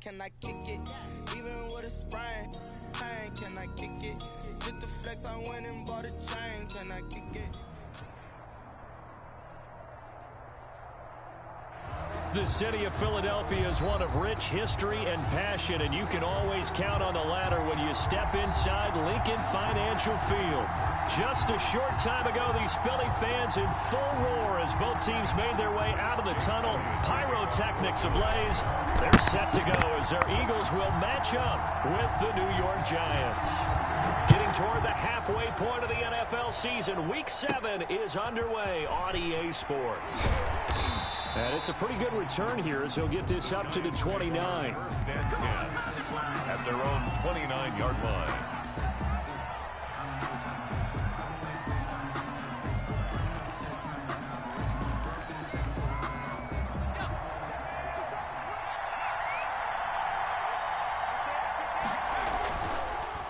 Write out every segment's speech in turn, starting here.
can I kick it? Even with a sprain, pain, can I kick it? Just the flex, I went and bought a chain, can I kick it? The city of Philadelphia is one of rich history and passion, and you can always count on the latter when you step inside Lincoln Financial Field. Just a short time ago, these Philly fans in full roar as both teams made their way out of the tunnel. Pyrotechnics ablaze. They're set to go as their Eagles will match up with the New York Giants. Getting toward the halfway point of the NFL season, Week 7 is underway on EA Sports. And it's a pretty good return here as he'll get this up to the 29. First and 10 at their own 29-yard line.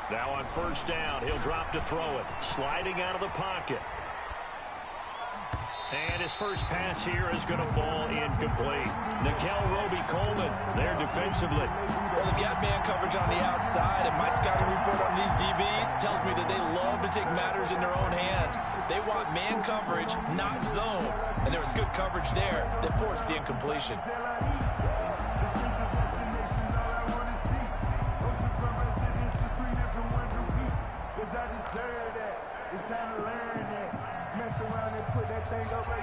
Now on first down, he'll drop to throw it. Sliding out of the pocket. And his first pass here is going to fall incomplete. Nikel Roby-Coleman there defensively. Well, they've got man coverage on the outside, and my scouting report on these DBs tells me that they love to take matters in their own hands. They want man coverage, not zone. And there was good coverage there that forced the incompletion.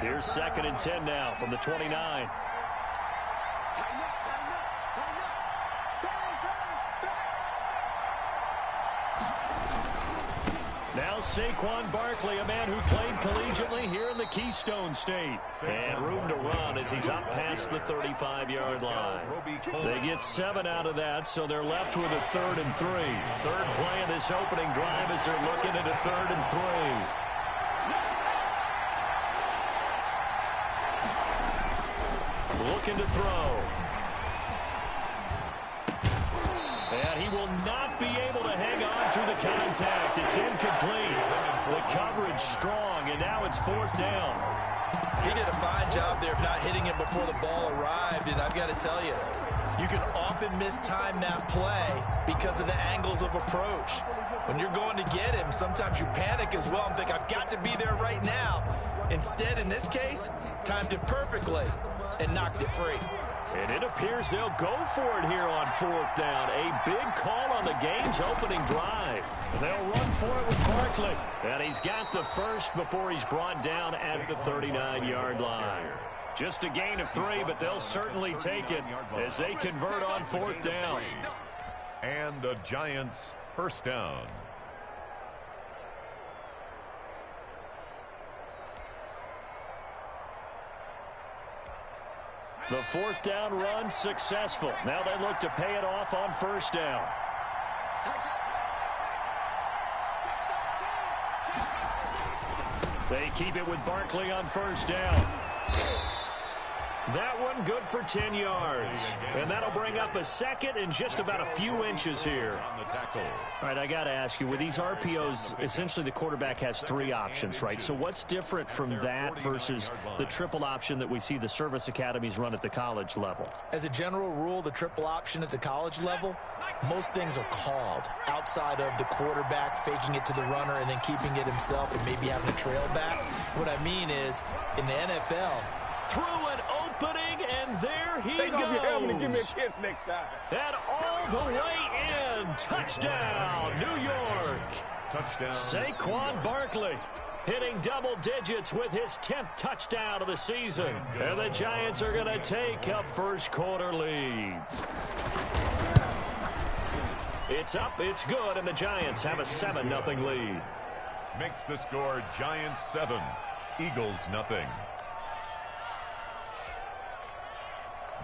Here's 2nd and 10 now from the 29. Now Saquon Barkley, a man who played collegiately here in the Keystone State. And room to run as he's up past the 35-yard line. They get 7 out of that, so they're left with a 3rd and 3. Third play of this opening drive as they're looking at a 3rd and 3. Looking to throw. And he will not be able to hang on to the contact. It's incomplete. The coverage strong, and now it's 4th down. He did a fine job there of not hitting him before the ball arrived, and I've got to tell you, you can often mistime that play because of the angles of approach. When you're going to get him, sometimes you panic as well and think, I've got to be there right now. Instead, in this case, timed it perfectly and knocked it free. And it appears they'll go for it here on 4th down. A big call on the game's opening drive. And they'll run for it with Barkley. And he's got the first before he's brought down at the 39-yard line. Just a gain of 3, but they'll certainly take it as they convert on 4th down. And the Giants' first down. The 4th down run successful. Now they look to pay it off on first down. They keep it with Barkley on first down. That one good for 10 yards. And that'll bring up a 2nd and just about a few inches here. All right, I got to ask you, with these RPOs, essentially the quarterback has 3 options, right? So what's different from that versus the triple option that we see the service academies run at the college level? As a general rule, the triple option at the college level, most things are called outside of the quarterback faking it to the runner and then keeping it himself and maybe having a trail back. What I mean is, in the NFL, through an opening, and there he goes. Give me a kiss next time. And all the way in. Touchdown, New York. Touchdown. Saquon Barkley hitting double digits with his 10th touchdown of the season. And the Giants are going to take a first quarter lead. It's up, it's good, and the Giants have a 7-0 lead. Makes the score Giants 7, Eagles nothing.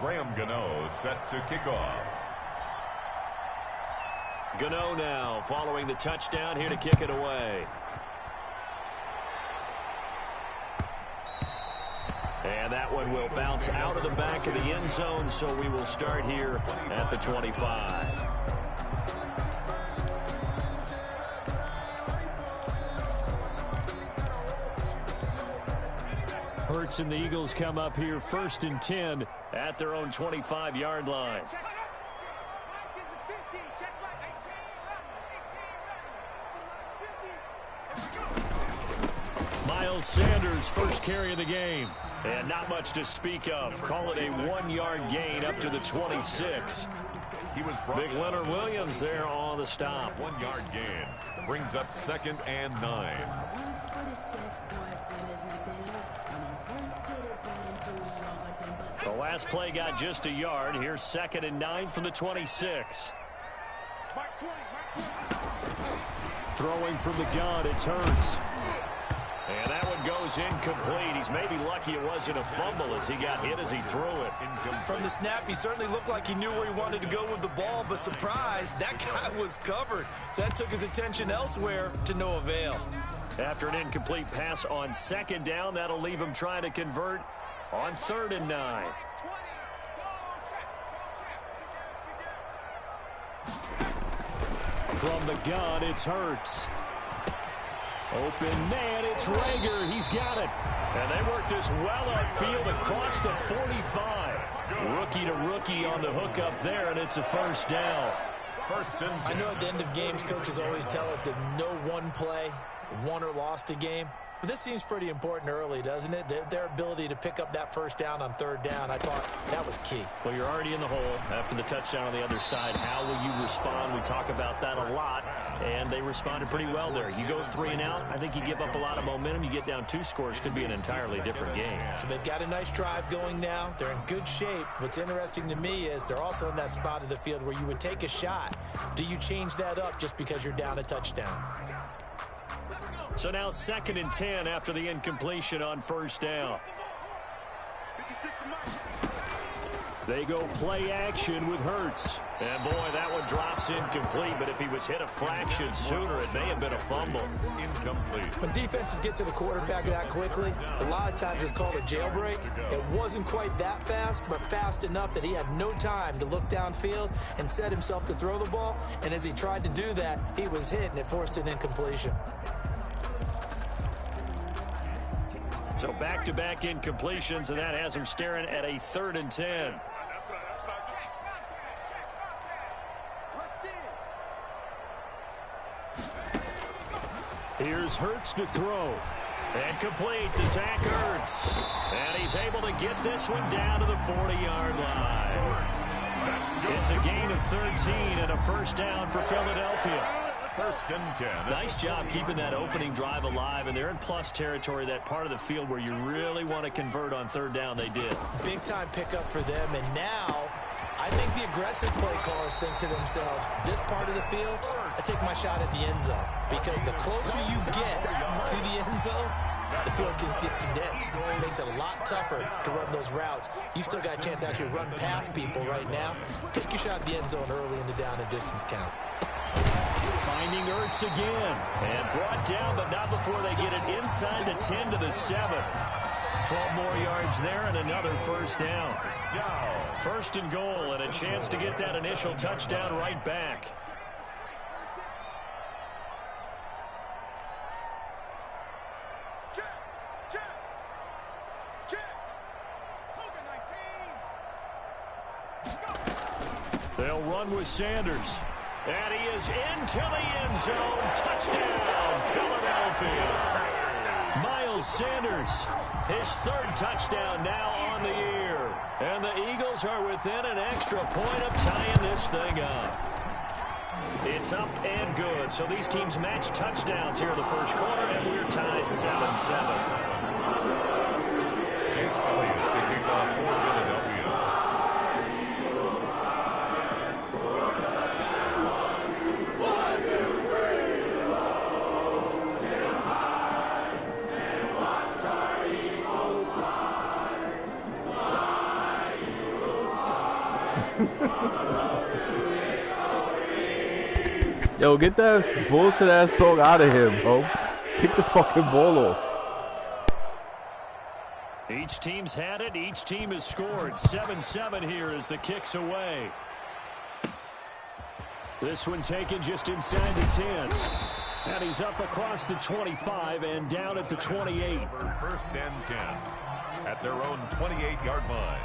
Graham Gano set to kick off. Gano now following the touchdown here to kick it away. And that one will bounce out of the back of the end zone, so we will start here at the 25. Hurts and the Eagles come up here 1st and 10 at their own 25-yard line. Miles Sanders, first carry of the game. And not much to speak of. Call it a 1-yard gain up to the 26. Big Leonard Williams there on the stop. 1-yard gain. Brings up 2nd and 9. The last play got just a yard. Here's 2nd and 9 from the 26. Throwing from the gun, it's Hurts. And that one goes incomplete. He's maybe lucky it wasn't a fumble as he got hit as he threw it. From the snap, he certainly looked like he knew where he wanted to go with the ball, but surprise, that guy was covered. So that took his attention elsewhere to no avail. After an incomplete pass on 2nd down, that'll leave him trying to convert on 3rd and 9. From the gun, it's Hurts. Open man, it's Rager. He's got it. And they work this well upfield across the 45. Rookie to rookie on the hookup there, and it's a first down. I know at the end of games, coaches always tell us that no one play won or lost a game. But this seems pretty important early, doesn't it? Their ability to pick up that first down on 3rd down, I thought that was key. Well, you're already in the hole after the touchdown on the other side. How will you respond? We talk about that a lot, and they responded pretty well there. You go 3 and out, I think you give up a lot of momentum. You get down 2 scores, could be an entirely different game. So they've got a nice drive going now. They're in good shape. What's interesting to me is they're also in that spot of the field where you would take a shot. Do you change that up just because you're down a touchdown? So now 2nd and 10 after the incompletion on 1st down. They go play action with Hurts. And boy, that one drops incomplete, but if he was hit a fraction sooner, it may have been a fumble. Incomplete. When defenses get to the quarterback that quickly, a lot of times it's called a jailbreak. It wasn't quite that fast, but fast enough that he had no time to look downfield and set himself to throw the ball. And as he tried to do that, he was hit, and it forced an incompletion. So back-to-back incompletions, and that has him staring at a 3rd and 10. Here's Hurts to throw. And complete to Zach Ertz. And he's able to get this one down to the 40-yard line. It's a gain of 13 and a first down for Philadelphia. 1st and 10. Nice job keeping that opening drive alive, and they're in plus territory, that part of the field where you really want to convert on 3rd down. They did. Big-time pickup for them, and now I think the aggressive play callers think to themselves, this part of the field, I take my shot at the end zone, because the closer you get to the end zone, the field gets condensed. It makes it a lot tougher to run those routes. You still got a chance to actually run past people right now. Take your shot at the end zone early in the down and distance count. Finding Ertz again, and brought down, but not before they get it inside the 10 to the 7. 12 more yards there and another first down. 1st and goal, and a chance to get that initial touchdown right back. They'll run with Sanders. And he is into the end zone. Touchdown, Philadelphia. Miles Sanders, his 3rd touchdown now on the year. And the Eagles are within an extra point of tying this thing up. It's up and good. So these teams match touchdowns here in the first quarter, and we're tied 7-7. Jake Elliott taking off for Philadelphia. Yo, get that bullshit ass song out of here, bro. Kick the fucking ball off. Each team's had it. Each team has scored. 7-7 here as the kick's away. This one taken just inside the 10. And he's up across the 25 and down at the 28. 1st and 10 at their own 28-yard line.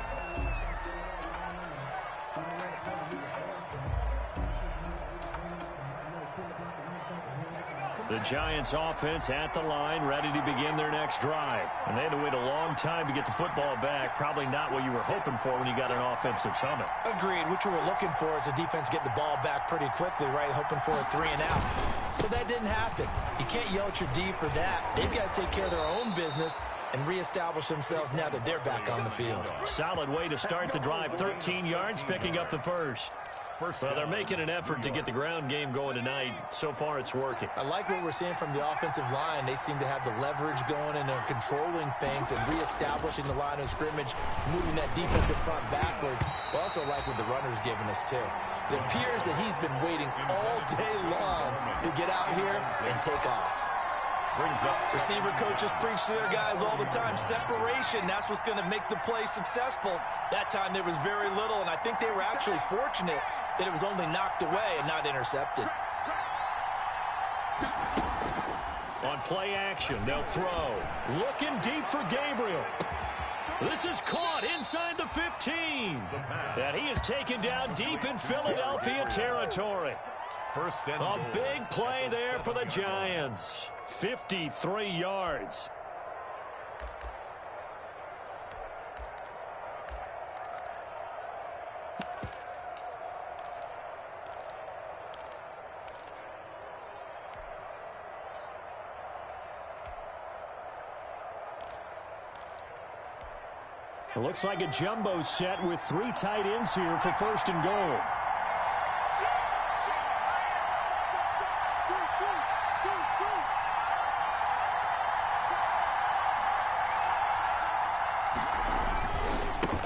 The Giants offense at the line, ready to begin their next drive. And they had to wait a long time to get the football back. Probably not what you were hoping for when you got an offense that's humming. Agreed. What you were looking for is the defense getting the ball back pretty quickly, right? Hoping for a 3-and-out. So that didn't happen. You can't yell at your D for that. They've got to take care of their own business and reestablish themselves now that they're back on the field. Solid way to start the drive. 13 yards, picking up the first. Well, they're making an effort to get the ground game going tonight. So far, it's working. I like what we're seeing from the offensive line. They seem to have the leverage going, and they're controlling things and reestablishing the line of scrimmage, moving that defensive front backwards. I also like what the runner's giving us, too. It appears that he's been waiting all day long to get out here and take off. Receiver coaches preach to their guys all the time. Separation, that's what's going to make the play successful. That time there was very little, and I think they were actually fortunate that it was only knocked away and not intercepted. On play action, they'll throw. Looking deep for Gabriel. This is caught inside the 15. And he is taken down deep in Philadelphia territory. A big play there for the Giants. 53 yards. It looks like a jumbo set with 3 tight ends here for 1st and goal.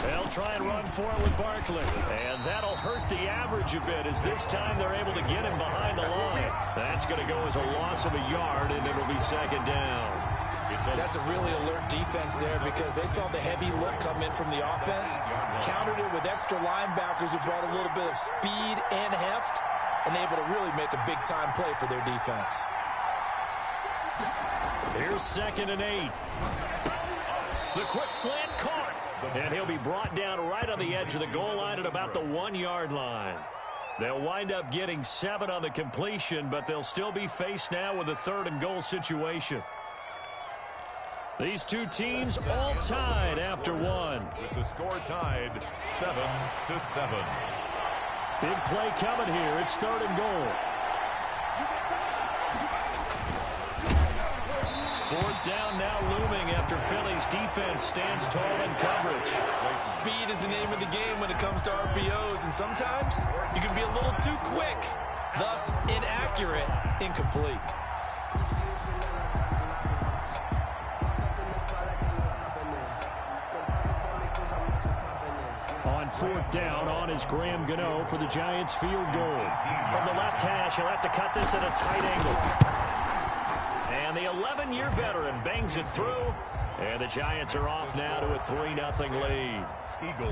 They'll try and run for it with Barkley. And that'll hurt the average a bit as this time they're able to get him behind the line. That's going to go as a loss of a yard, and it'll be 2nd down. That's a really alert defense there because they saw the heavy look come in from the offense, countered it with extra linebackers who brought a little bit of speed and heft, and able to really make a big-time play for their defense. Here's 2nd and 8. The quick slant caught. And he'll be brought down right on the edge of the goal line at about the 1-yard line. They'll wind up getting 7 on the completion, but they'll still be faced now with a 3rd and goal situation. These two teams all tied after 1. With the score tied 7-7. Big play coming here. It's 3rd and goal. 4th down now looming after Philly's defense stands tall in coverage. Speed is the name of the game when it comes to RPOs, and sometimes you can be a little too quick, thus inaccurate, incomplete. On 4th down, on is Graham Gano for the Giants field goal. From the left hash, he'll have to cut this at a tight angle. And the 11-year veteran bangs it through. And the Giants are off now to a 3-0 lead.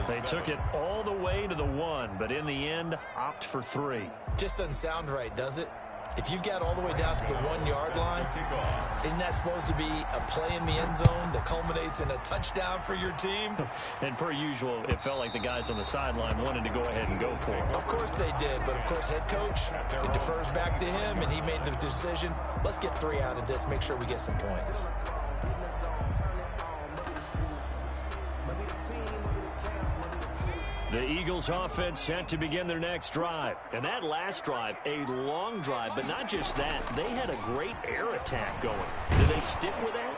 They took it all the way to the 1, but in the end, opt for 3. Just doesn't sound right, does it? If you get all the way down to the 1-yard line, isn't that supposed to be a play in the end zone that culminates in a touchdown for your team? And per usual, it felt like the guys on the sideline wanted to go ahead and go for it. Of course they did, but of course head coach, it defers back to him, and he made the decision, let's get 3 out of this, make sure we get some points. The Eagles offense set to begin their next drive. And that last drive, a long drive, but not just that. They had a great air attack going. Do they stick with that?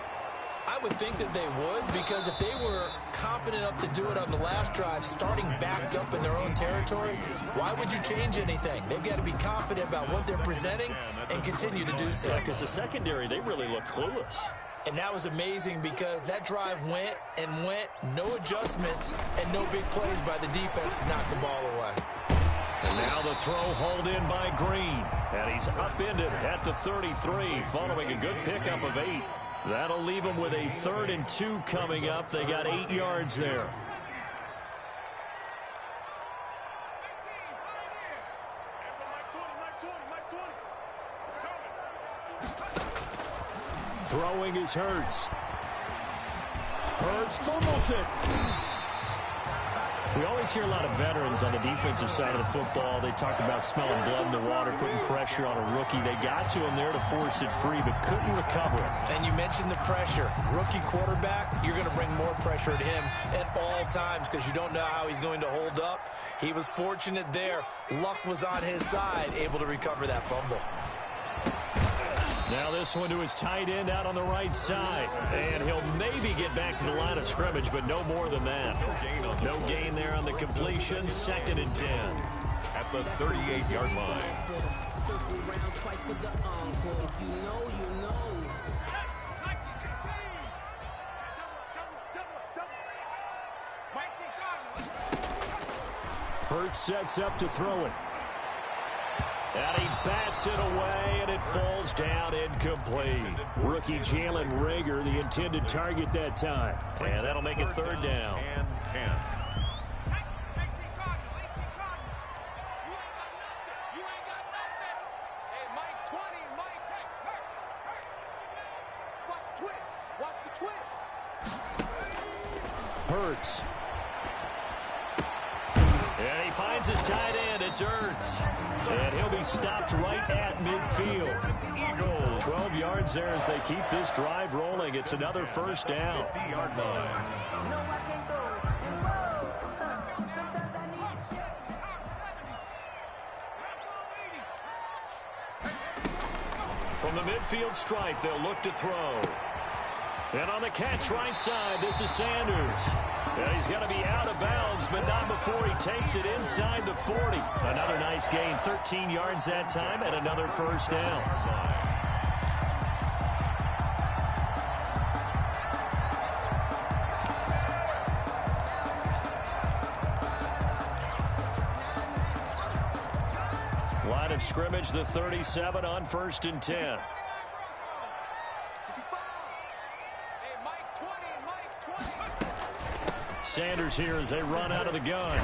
I would think that they would, because if they were confident enough to do it on the last drive, starting backed up in their own territory, why would you change anything? They've got to be confident about what they're presenting and continue to do so. Yeah, because the secondary, they really looked clueless. And that was amazing because that drive went and went, no adjustments, and no big plays by the defense to knock the ball away. And now the throw hauled in by Green. And he's upended at the 33 following a good pickup of 8. That'll leave them with a 3rd and 2 coming up. They got 8 yards there. Throwing is Hurts. Hurts fumbles it. We always hear a lot of veterans on the defensive side of the football. They talk about smelling blood in the water, putting pressure on a rookie. They got to him there to force it free, but couldn't recover it. And you mentioned the pressure. Rookie quarterback, you're going to bring more pressure at him at all times because you don't know how he's going to hold up. He was fortunate there. Luck was on his side, able to recover that fumble. Now this one to his tight end out on the right side. And he'll maybe get back to the line of scrimmage, but no more than that. No gain there on the completion. 2nd and 10. At the 38-yard line. Hurts sets up to throw it. And he bats it away, and it falls down incomplete. Rookie Jalen Reagor, the intended target that time. And that'll make it 3rd down. And 10. Hurts. And he finds his tight end. It's Ertz. And he'll be stopped right at midfield. Eagles 12 yards there as they keep this drive rolling. It's another 1st down. 50-yard line. From the midfield stripe, they'll look to throw. And on the catch right side, this is Sanders. And he's going to be out of bounds, but not before he takes it inside the 40. Another nice gain, 13 yards that time, and another 1st down. Line of scrimmage, the 37 on 1st and 10. Sanders here as they run out of the gun.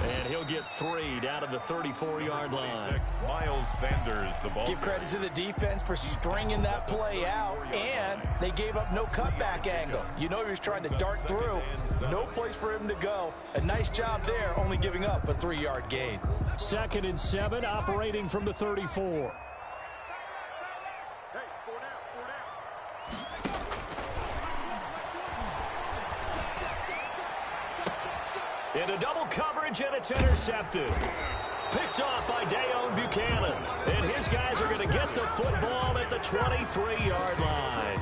And he'll get 3 down to the 34-yard line. Miles Sanders, the ball. Give credit to the defense for stringing that play out, and they gave up no cutback angle. You know he was trying to dart through. No place for him to go. A nice job there, only giving up a 3-yard gain. 2nd and 7, operating from the 34. Into double coverage, and it's intercepted. Picked off by Dayon Buchanan. And his guys are going to get the football at the 23-yard line.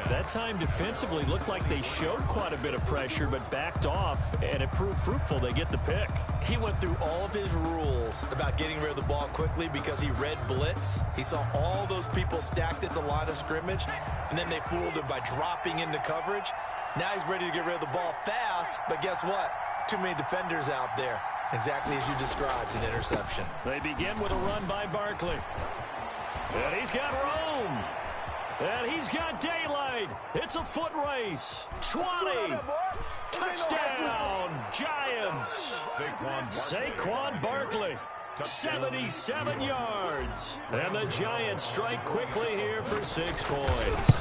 That time defensively looked like they showed quite a bit of pressure, but backed off, and it proved fruitful. They get the pick. He went through all of his rules about getting rid of the ball quickly because he read blitz. He saw all those people stacked at the line of scrimmage, and then they fooled him by dropping into coverage. Now he's ready to get rid of the ball fast, but guess what? Too many defenders out there. Exactly as you described, an interception. They begin with a run by Barkley. And he's got room. And he's got daylight. It's a foot race. 20. Touchdown, Giants. Saquon Barkley. 77 yards. And the Giants strike quickly here for 6 points.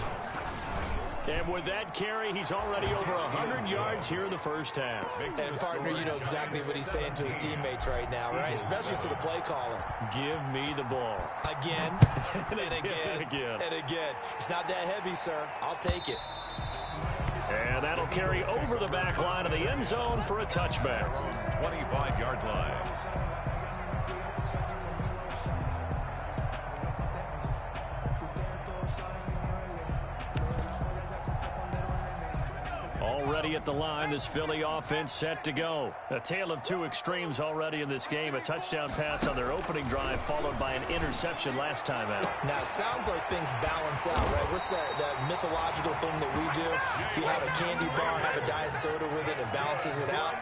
And with that carry, he's already over 100 yards here in the 1st half. And, partner, you know exactly what he's saying to his teammates right now, right? Especially to the play caller. Give me the ball. Again, and again, and again. It's not that heavy, sir. I'll take it. And that'll carry over the back line of the end zone for a touchback. 25-yard line. Already at the line, this Philly offense set to go. A tale of 2 extremes already in this game. A touchdown pass on their opening drive, followed by an interception last time out. Now, it sounds like things balance out, right? What's that mythological thing that we do? If you have a candy bar, have a diet soda with it, it balances it out.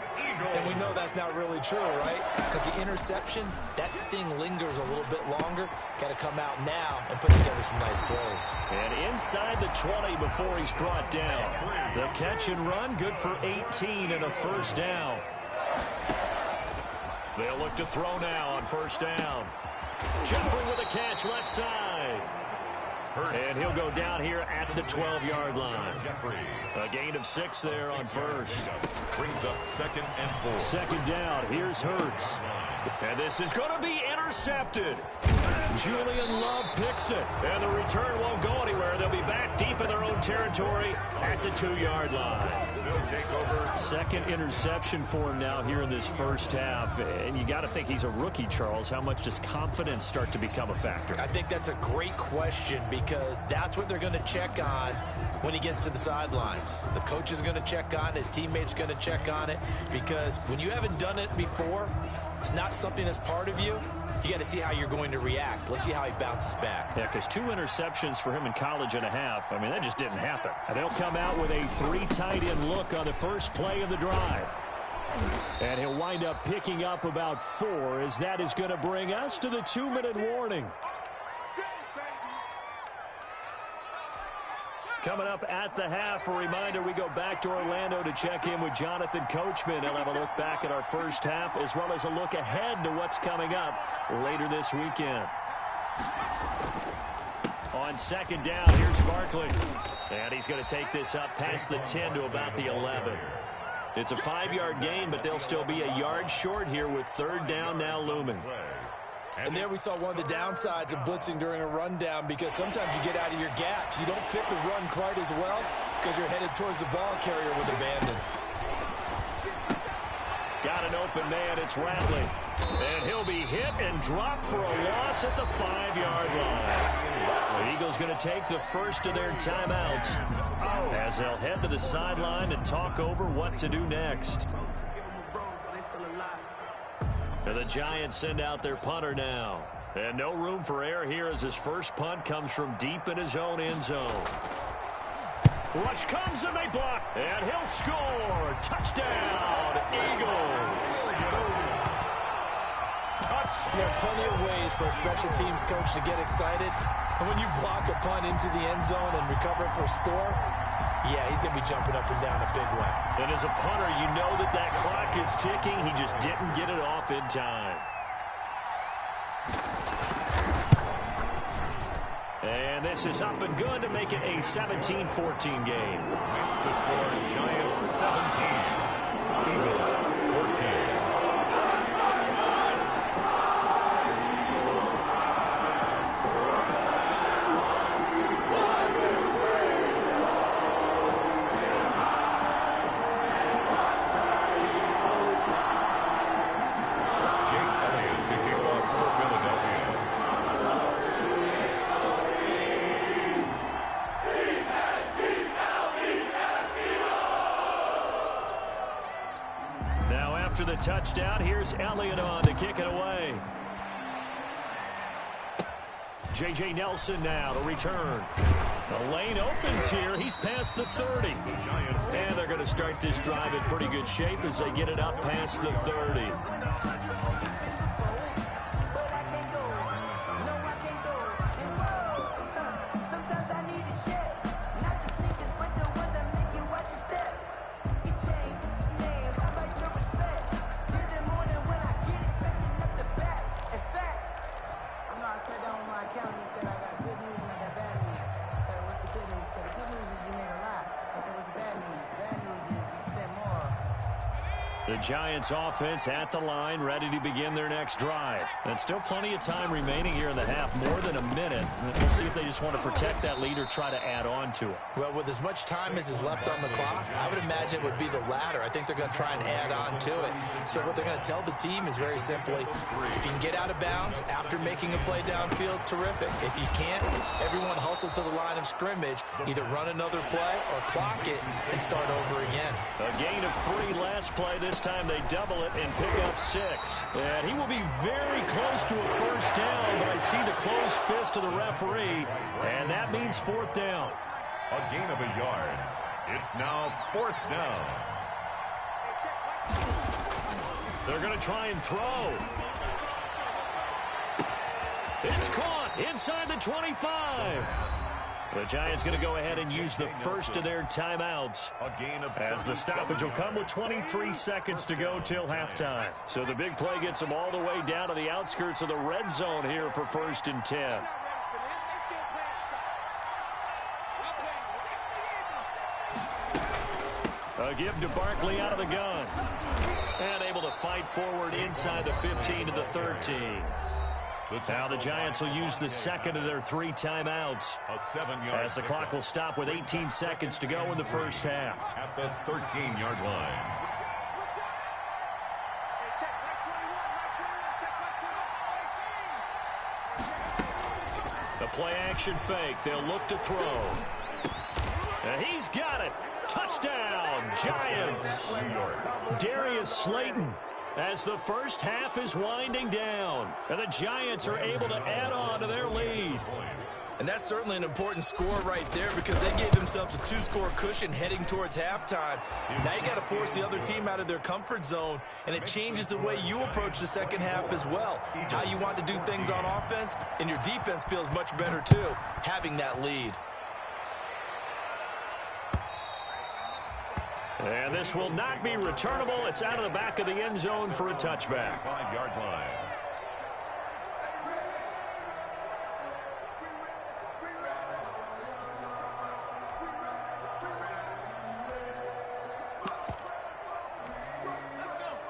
And we know that's not really true, right? Because the interception, that sting lingers a little bit longer. Got to come out now and put together some nice plays. And inside the 20 before he's brought down. The catch and run, good for 18 and a 1st down. They'll look to throw now on 1st down. Jeffrey with a catch left side. And he'll go down here at the 12-yard line. A gain of 6 there on first. Brings up 2nd and 4. Second down. Here's Hurts. And this is going to be intercepted. Julian Love picks it. And the return won't go anywhere. They'll be back deep in their own territory at the 2-yard line. Second interception for him now here in this first half. And you got to think he's a rookie, Charles. How much does confidence start to become a factor? I think that's a great question because that's what they're going to check on when he gets to the sidelines. The coach is going to check on it. His teammates are going to check on it because when you haven't done it before, it's not something that's part of you. You got to see how you're going to react. Let's see how he bounces back. Yeah, because 2 interceptions for him in college and a half. I mean, that just didn't happen. And they'll come out with a 3 tight end look on the first play of the drive. And he'll wind up picking up about 4 as that is going to bring us to the 2-minute warning. Coming up at the half, a reminder, we go back to Orlando to check in with Jonathan Coachman. He'll have a look back at our first half as well as a look ahead to what's coming up later this weekend. On second down, here's Barkley. And he's going to take this up past the 10 to about the 11. It's a 5-yard gain, but they'll still be a yard short here with third down now looming. And there we saw one of the downsides of blitzing during a rundown because sometimes you get out of your gaps. You don't fit the run quite as well because you're headed towards the ball carrier with abandon. Got an open man. It's Ratley. And he'll be hit and dropped for a loss at the 5-yard line. The Eagles going to take the first of their timeouts as they'll head to the sideline and talk over what to do next. And the Giants send out their punter now. And no room for error here as his first punt comes from deep in his own end zone. Rush comes and they block. And he'll score. Touchdown, Eagles. There are plenty of ways for a special teams coach to get excited. And when you block a punt into the end zone and recover for a score, yeah, he's going to be jumping up and down a big way. And as a punter, you know that that clock is ticking. He just didn't get it off in time. And this is up and good to make it a 17-14 game. Makes the score Giants 17, Eagles 14. After the touchdown, here's Elliott on to kick it away. J.J. Nelson now to return. The lane opens here. He's past the 30. And they're going to start this drive in pretty good shape as they get it up past the 30. The Giants offense at the line, ready to begin their next drive. And still plenty of time remaining here in the half, more than a minute. We'll see if they just want to protect that lead or try to add on to it. Well, with as much time as is left on the clock, I would imagine it would be the latter. I think they're going to try and add on to it. So what they're going to tell the team is very simply, if you can get out of bounds after making a play downfield, terrific. If you can't, everyone hustle to the line of scrimmage, either run another play or clock it and start over again. A gain of 3 last play. This time they double it and pick up 6. And he will be very close to a first down, but I see the closed fist of the referee, and that means 4th down. A gain of a yard. It's now 4th down. They're going to try and throw. It's caught inside the 25. The Giants going to go ahead and use the first of their timeouts as the stoppage will come with 23 seconds to go till halftime. So the big play gets them all the way down to the outskirts of the red zone here for 1st and 10. A give to Barkley out of the gun. And able to fight forward inside the 15 to the 13. Now the Giants will use the second of their 3 timeouts. As the clock will stop with 18 seconds to go in the first half. At the 13-yard line. The play action fake. They'll look to throw. And he's got it. Touchdown, Giants. Darius Slayton as the first half is winding down. And the Giants are able to add on to their lead. And that's certainly an important score right there because they gave themselves a 2-score cushion heading towards halftime. Now you got to force the other team out of their comfort zone, and it changes the way you approach the second half as well. How you want to do things on offense, and your defense feels much better too, having that lead. And this will not be returnable. It's out of the back of the end zone for a touchback. 5-yard line.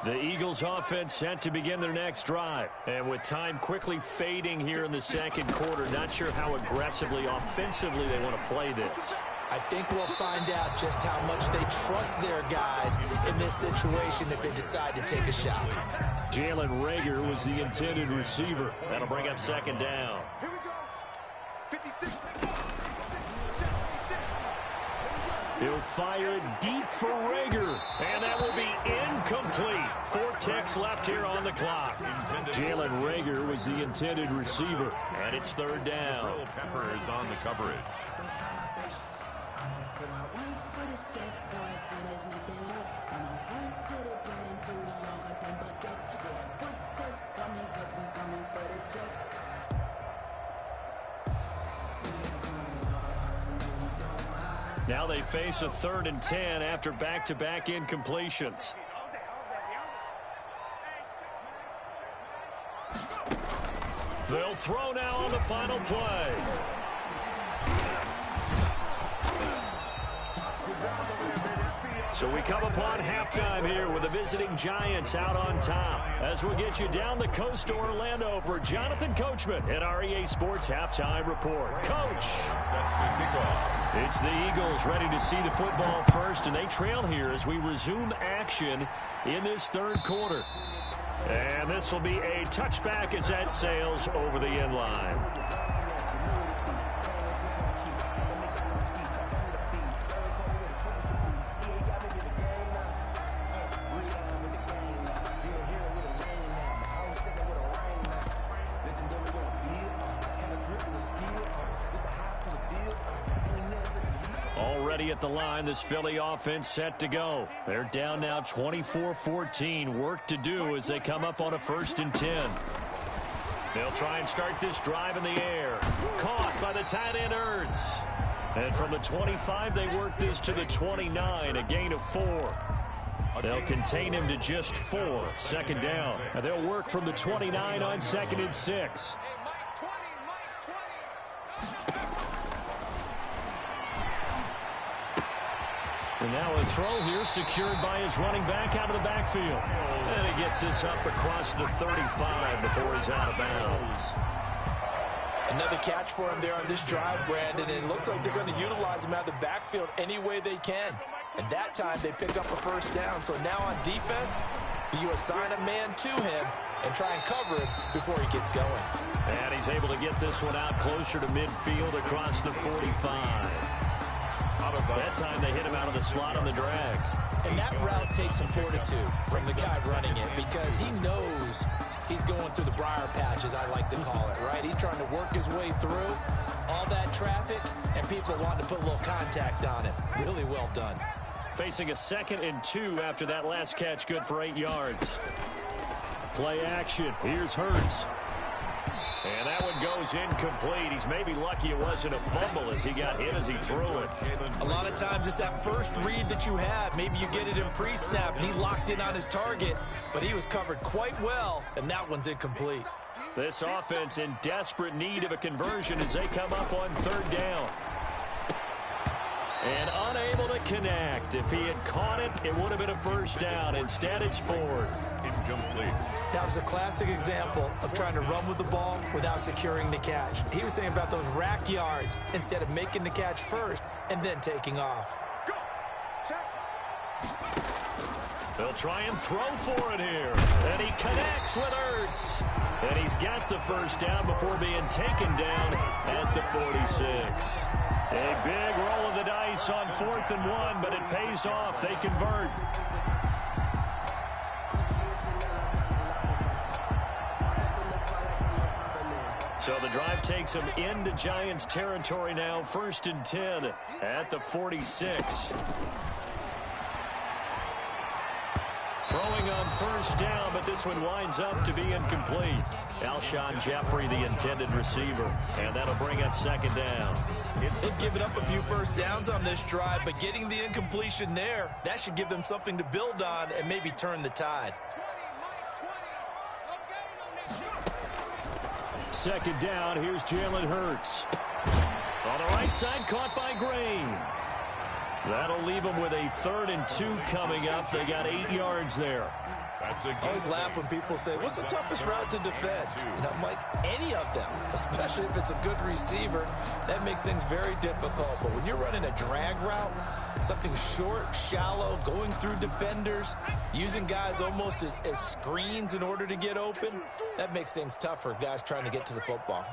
The Eagles offense set to begin their next drive. And with time quickly fading here in the second quarter, not sure how aggressively, offensively they want to play this. I think we'll find out just how much they trust their guys in this situation if they decide to take a shot. Jalen Reagor was the intended receiver. That'll bring up second down. He'll fire it deep for Reagor, and that will be incomplete. 4 ticks left here on the clock. Jalen Reagor was the intended receiver, and it's third down. Pepper is on the coverage. Now they face a 3rd and 10 after back-to-back incompletions. They'll throw now on the final play. So we come upon halftime here with the visiting Giants out on top. As we'll get you down the coast to Orlando for Jonathan Coachman at our EA Sports Halftime Report. Coach! It's the Eagles ready to see the football first, and they trail here as we resume action in this third quarter. And this will be a touchback as that sails over the end line. Already at the line, this Philly offense set to go. They're down now 24-14. Work to do as they come up on a 1st and 10. They'll try and start this drive in the air. Caught by the tight end Ertz. And from the 25, they work this to the 29, a gain of 4. They'll contain him to just 4. Second down. And they'll work from the 29 on 2nd and 6. And now a throw here secured by his running back out of the backfield. And he gets this up across the 35 before he's out of bounds. Another catch for him there on this drive, Brandon. And it looks like they're going to utilize him out of the backfield any way they can. And that time they pick up a first down. So now on defense, do you assign a man to him and try and cover him before he gets going? And he's able to get this one out closer to midfield across the 45. That time they hit him out of the slot on the drag. And that route takes some fortitude from the guy running it because he knows he's going through the briar patch, as I like to call it, right? He's trying to work his way through all that traffic, and people want to put a little contact on it. Really well done. Facing a 2nd and 2 after that last catch, good for 8 yards. Play action. Here's Hurts. And that one goes incomplete. He's maybe lucky it wasn't a fumble as he got hit as he threw it. A lot of times it's that first read that you have. Maybe you get it in pre-snap, and he locked in on his target, but he was covered quite well, and that one's incomplete. This offense in desperate need of a conversion as they come up on 3rd down. And unable to connect. If he had caught it, it would have been a first down. Instead, it's fourth. Incomplete. That was a classic example of trying to run with the ball without securing the catch. He was thinking about those rack yards instead of making the catch first and then taking off. They'll try and throw for it here. And he connects with Ertz. And he's got the first down before being taken down at the 46. A big roll of the dice on 4th and 1, but it pays off. They convert. So the drive takes them into Giants territory now. 1st and 10 at the 46. Throwing on first down, but this one winds up to be incomplete. Alshon Jeffrey, the intended receiver, and that'll bring up 2nd down. They've given up a few first downs on this drive, but getting the incompletion there, that should give them something to build on and maybe turn the tide. 2nd down, here's Jalen Hurts. On the right side, caught by Green. That'll leave them with a 3rd and 2 coming up. They got 8 yards there. I always laugh when people say, what's the toughest route to defend? And I'm like, any of them, especially if it's a good receiver. That makes things very difficult. But when you're running a drag route, something short, shallow, going through defenders, using guys almost as screens in order to get open, that makes things tough for guys trying to get to the football.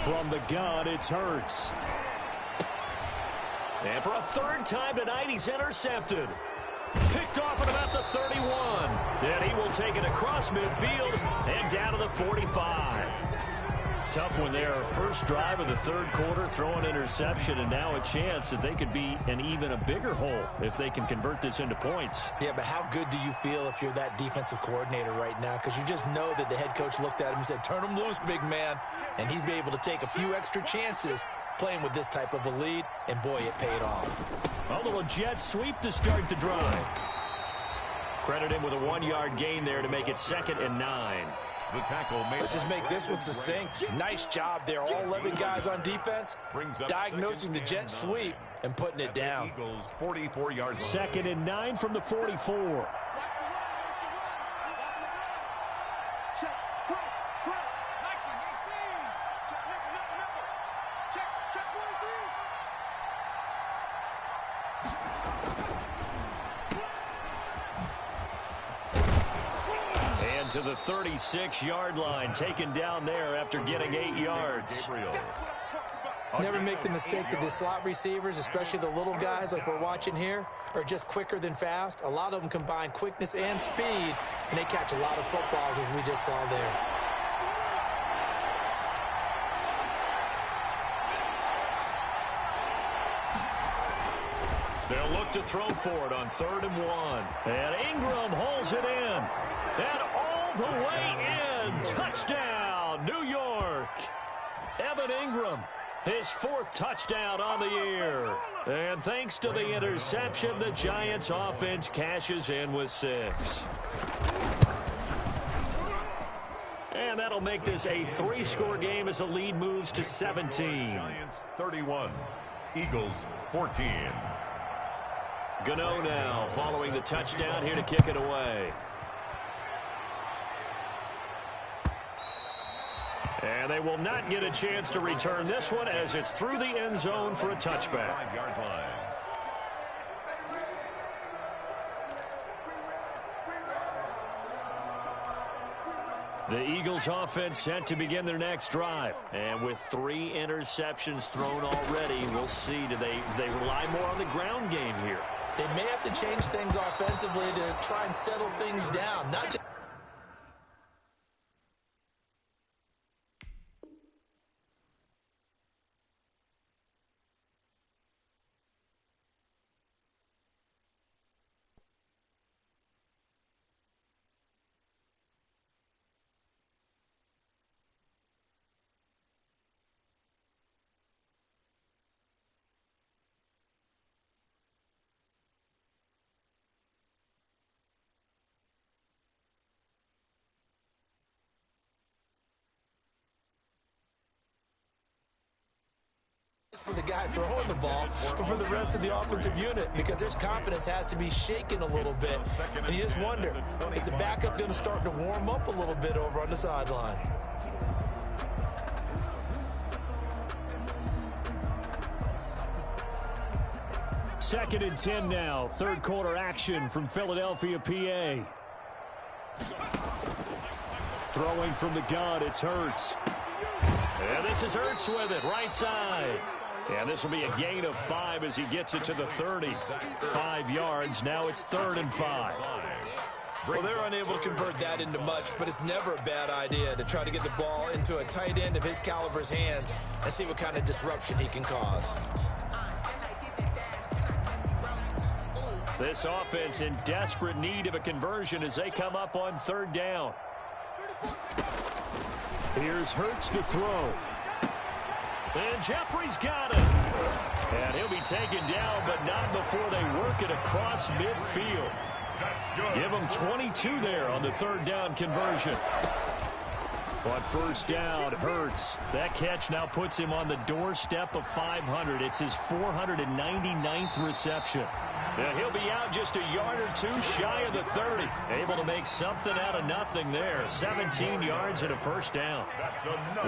From the gun, it's Hurts. And for a 3rd time tonight, he's intercepted. Picked off at about the 31. And he will take it across midfield and down to the 45. Tough one there. First drive of the 3rd quarter, throw an interception, and now a chance that they could be in even a bigger hole if they can convert this into points. Yeah, but how good do you feel if you're that defensive coordinator right now? Because you just know that the head coach looked at him and said, turn him loose, big man. And he'd be able to take a few extra chances playing with this type of a lead, and boy, it paid off. A little jet sweep to start the drive. Credit him with a 1-yard gain there to make it 2nd and 9. The tackle made. Let's just make this one succinct. Nice job there. All 11 guys on defense diagnosing the jet sweep and putting it down. Eagles 44 yards. 2nd and 9 from the 44. To the 36-yard line, taken down there after getting 8 yards. Never make the mistake that the slot receivers, especially the little guys like we're watching here, are just quicker than fast. A lot of them combine quickness and speed, and they catch a lot of footballs, as we just saw there. They'll look to throw for it on 3rd and 1. And Ingram holds it in. And all the way in. Touchdown, New York. Evan Ingram, his 4th touchdown on the year. And thanks to the interception, the Giants offense cashes in with 6. And that'll make this a 3-score game as the lead moves to 17. Giants 31, Eagles 14. Gano now following the touchdown here to kick it away. And they will not get a chance to return this one as it's through the end zone for a touchback. 5-yard line. The Eagles offense set to begin their next drive. And with 3 interceptions thrown already, we'll see. Do they rely more on the ground game here? They may have to change things offensively to try and settle things down. Not just for the guy throwing the ball, but for the rest of the offensive unit, because their confidence has to be shaken a little bit. And you just wonder, is the backup going to start to warm up a little bit over on the sideline? Second and 10 now. Third quarter action from Philadelphia, PA. Throwing from the gun, it's Hurts. And this is Hurts with it, right side. And this will be a gain of 5 as he gets it to the 30. 5 yards, now it's 3rd and 5. Well, they're unable to convert that into much, but it's never a bad idea to try to get the ball into a tight end of his caliber's hands and see what kind of disruption he can cause. This offense in desperate need of a conversion as they come up on 3rd down. Here's Hurts to throw. And Jeffrey's got it. And he'll be taken down, but not before they work it across midfield. Give him 22 there on the 3rd down conversion. On 1st down, Hurts. That catch now puts him on the doorstep of 500. It's his 499th reception. Now he'll be out just a yard or 2 shy of the 30. Able to make something out of nothing there. 17 yards and a 1st down.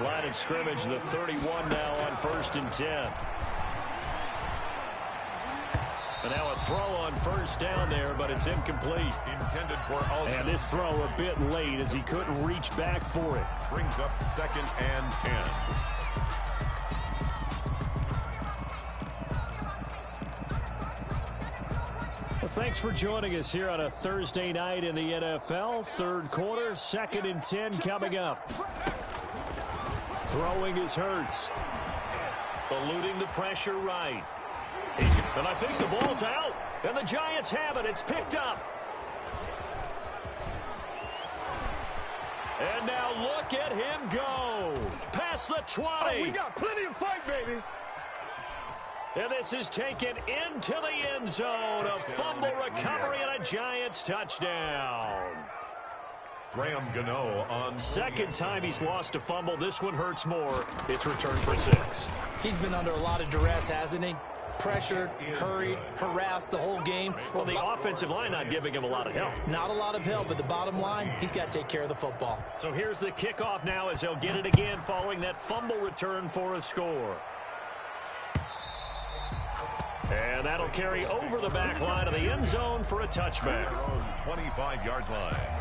Line of scrimmage, the 31 now on 1st and 10. And now a throw on 1st down there, but it's incomplete. Intended for Alshon. And this throw a bit late as he couldn't reach back for it. Brings up 2nd and 10. Well, thanks for joining us here on a Thursday night in the NFL. 3rd quarter, 2nd and 10 coming up. Throwing is Hurts. Eluding the pressure right. And I think the ball's out. And the Giants have it. It's picked up. And now look at him go. Past the 20. Oh, we got plenty of fight, baby. And this is taken into the end zone. A fumble recovery and a Giants touchdown. Graham Gano on 2nd time he's lost a fumble. This one hurts more. It's returned for 6. He's been under a lot of duress, hasn't he? Pressured, hurried, harassed the whole game. Well, the offensive line not giving him a lot of help. Not a lot of help, but the bottom line, he's got to take care of the football. So here's the kickoff now as they'll get it again following that fumble return for a score. And that'll carry over the back line of the end zone for a touchback. 25-yard line.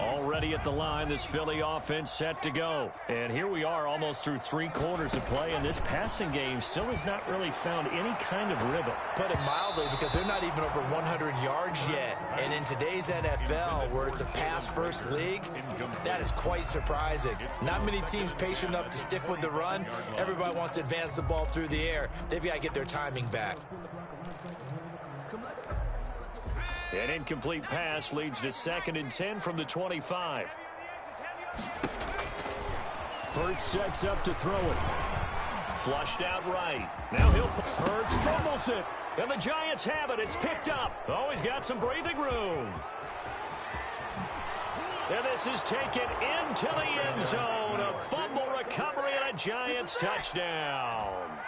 Already at the line, this Philly offense set to go. And here we are almost through 3 quarters of play, and this passing game still has not really found any kind of rhythm. Put it mildly, because they're not even over 100 yards yet. And in today's NFL, where it's a pass-first league, that is quite surprising. Not many teams patient enough to stick with the run. Everybody wants to advance the ball through the air. They've got to get their timing back. An incomplete pass leads to 2nd and 10 from the 25. Hurts sets up to throw it. Flushed out right. Now Hurts fumbles it. And the Giants have it. It's picked up. Oh, he's got some breathing room. And this is taken into the end zone. A fumble recovery and a Giants touchdown.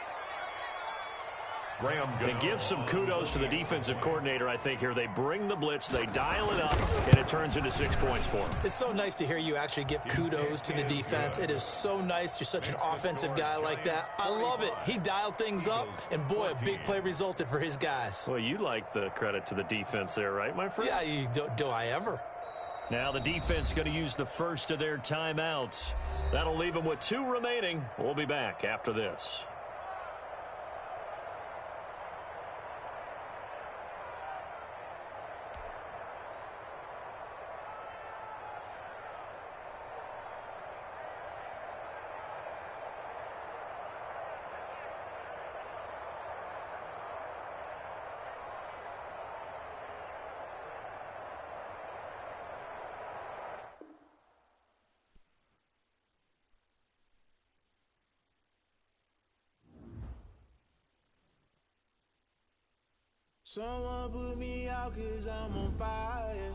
And give some kudos to the defensive coordinator, I think, here. They bring the blitz, they dial it up, and it turns into 6 points for them. It's so nice to hear you actually give kudos to the defense. It is so nice. You're such an offensive guy like that. I love it. He dialed things up, and boy, a big play resulted for his guys. Well, you like the credit to the defense there, right, my friend? Yeah, do I ever? Now the defense going to use the first of their timeouts. That'll leave them with 2 remaining. We'll be back after this. Someone put me out 'cause I'm on fire.